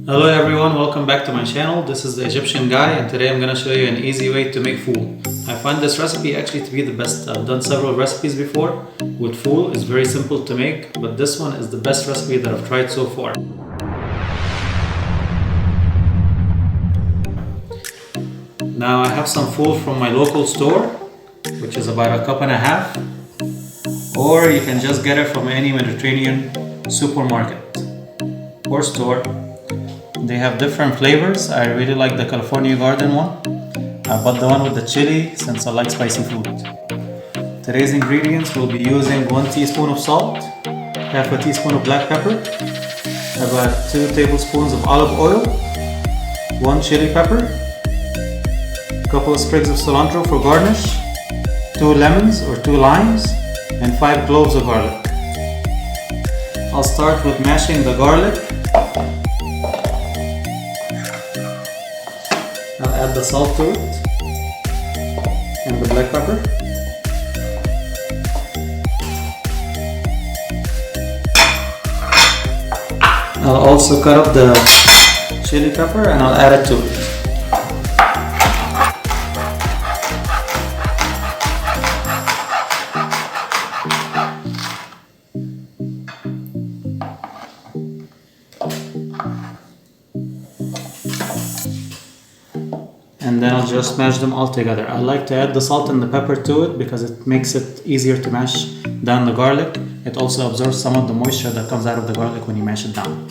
Hello everyone, welcome back to my channel. This is the Egyptian guy and today I'm going to show you an easy way to make fool. I find this recipe actually to be the best. I've done several recipes before with fool. It's very simple to make, but this one is the best recipe that I've tried so far. Now I have some fool from my local store, which is about 1.5 cups, or you can just get it from any Mediterranean supermarket or store. They have different flavors. I really like the California Garden one. I bought the one with the chili since I like spicy food. Today's ingredients, we'll be using 1 teaspoon of salt, half a teaspoon of black pepper, about 2 tablespoons of olive oil, 1 chili pepper, a couple of sprigs of cilantro for garnish, 2 lemons or 2 limes, and 5 cloves of garlic. I'll start with mashing the garlic. I'll add the salt to it and the black pepper. I'll also cut up the chili pepper and I'll add it to it. And then I'll just mash them all together. I like to add the salt and the pepper to it because it makes it easier to mash down the garlic. It also absorbs some of the moisture that comes out of the garlic when you mash it down.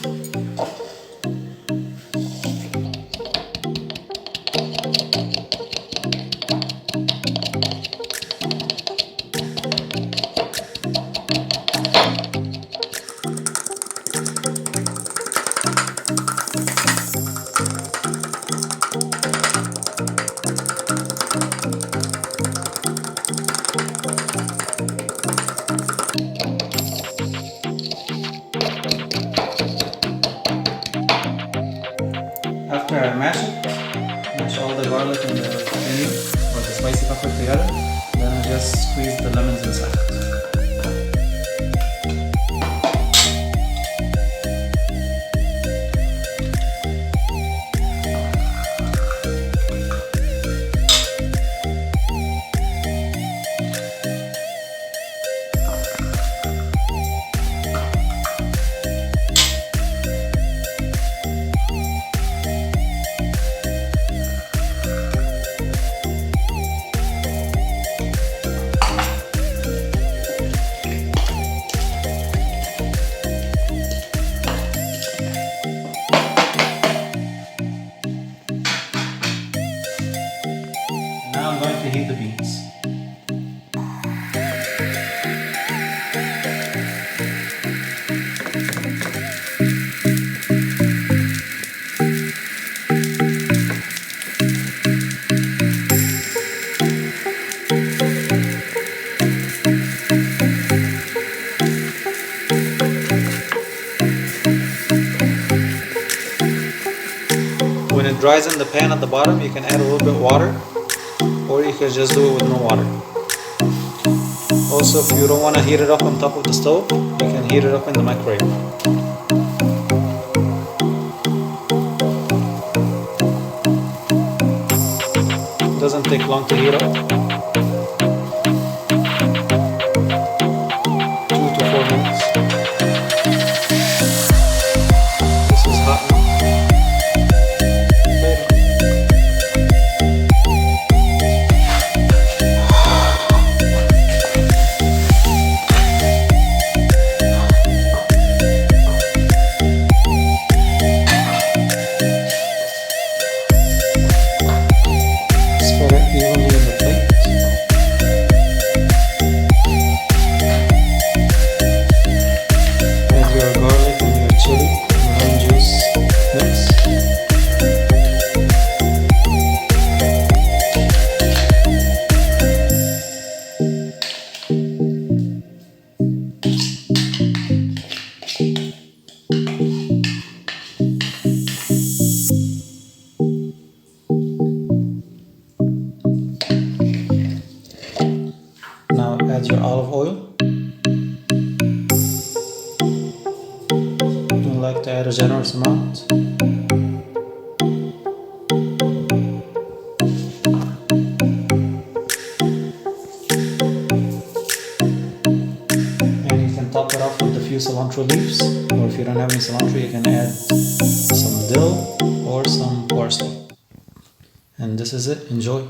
After I mash all the garlic and the onion or the spicy pepper together, then I just squeeze the lemons inside. Now I'm going to heat the beans. When it dries in the pan at the bottom, you can add a little bit of water, or you can just do it with no water. Also, if you don't want to heat it up on top of the stove, you can heat it up in the microwave. It doesn't take long to heat up. 2 to 4 minutes. This is hot now. Spread it evenly in the plate. like to add a generous amount. And you can top it off with a few cilantro leaves, or if you don't have any cilantro, you can add some dill or some parsley. And this is it. Enjoy.